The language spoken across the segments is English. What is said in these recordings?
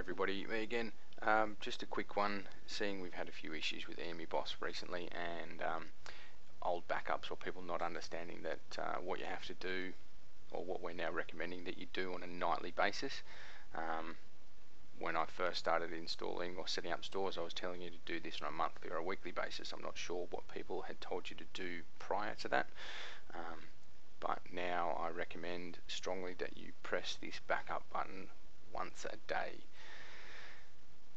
everybody, me again. Just a quick one, seeing we've had a few issues with EMeBoss recently and old backups or people not understanding that what you have to do, or what we're now recommending that you do on a nightly basis. When I first started installing or setting up stores, I was telling you to do this on a monthly or a weekly basis. I'm not sure what people had told you to do prior to that. But now I recommend strongly that you press this backup button once a day.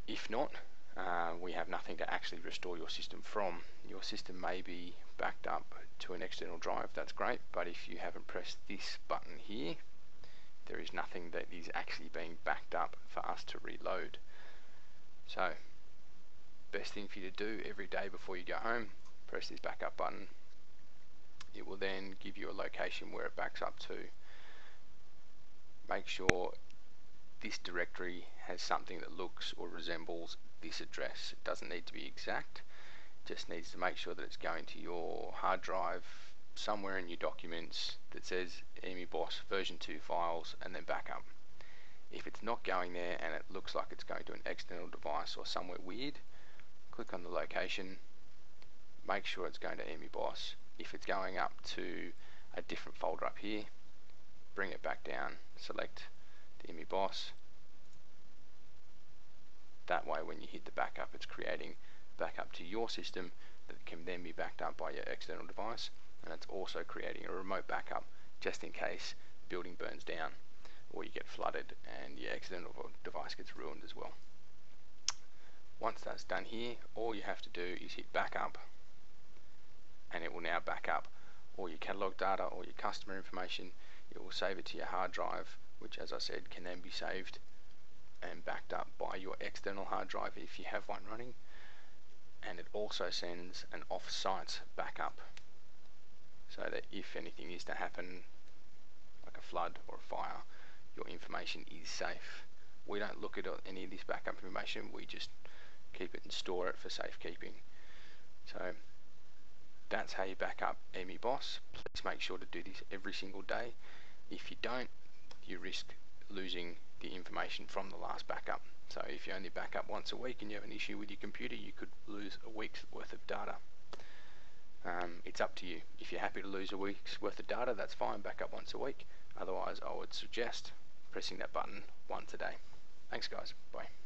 If not, we have nothing to actually restore your system from. Your system may be backed up to an external drive, that's great, but if you haven't pressed this button here, there is nothing that is actually being backed up for us to reload. So, best thing for you to do every day before you go home, press this backup button. It will then give you a location where it backs up to. Make sure this directory has something that looks or resembles this address. It doesn't need to be exact, just needs to make sure that it's going to your hard drive somewhere in your documents that says EMeBoss version 2 files and then backup. If it's not going there and it looks like it's going to an external device or somewhere weird, click on the location, make sure it's going to EMeBoss. If it's going up to a different folder up here, bring it back down, select the EMeBoss. That way when you hit the backup, it's creating backup to your system that can then be backed up by your external device, and it's also creating a remote backup just in case the building burns down or you get flooded and your external device gets ruined as well. Once that's done here, all you have to do is hit backup, and it will now back up all your catalog data, all your customer information. It will save it to your hard drive, which, as I said, can then be saved and backed up by your external hard drive if you have one running. And it also sends an off-site backup, so that if anything is to happen, like a flood or a fire, your information is safe. We don't look at any of this backup information, we just keep it and store it for safekeeping. So that's how you back up EMeBoss. Please make sure to do this every single day. If you don't, you risk losing the information from the last backup. So if you only back up once a week and you have an issue with your computer, you could lose a week's worth of data. It's up to you. If you're happy to lose a week's worth of data, that's fine, back up once a week. Otherwise, I would suggest pressing that button once a day. Thanks guys, bye.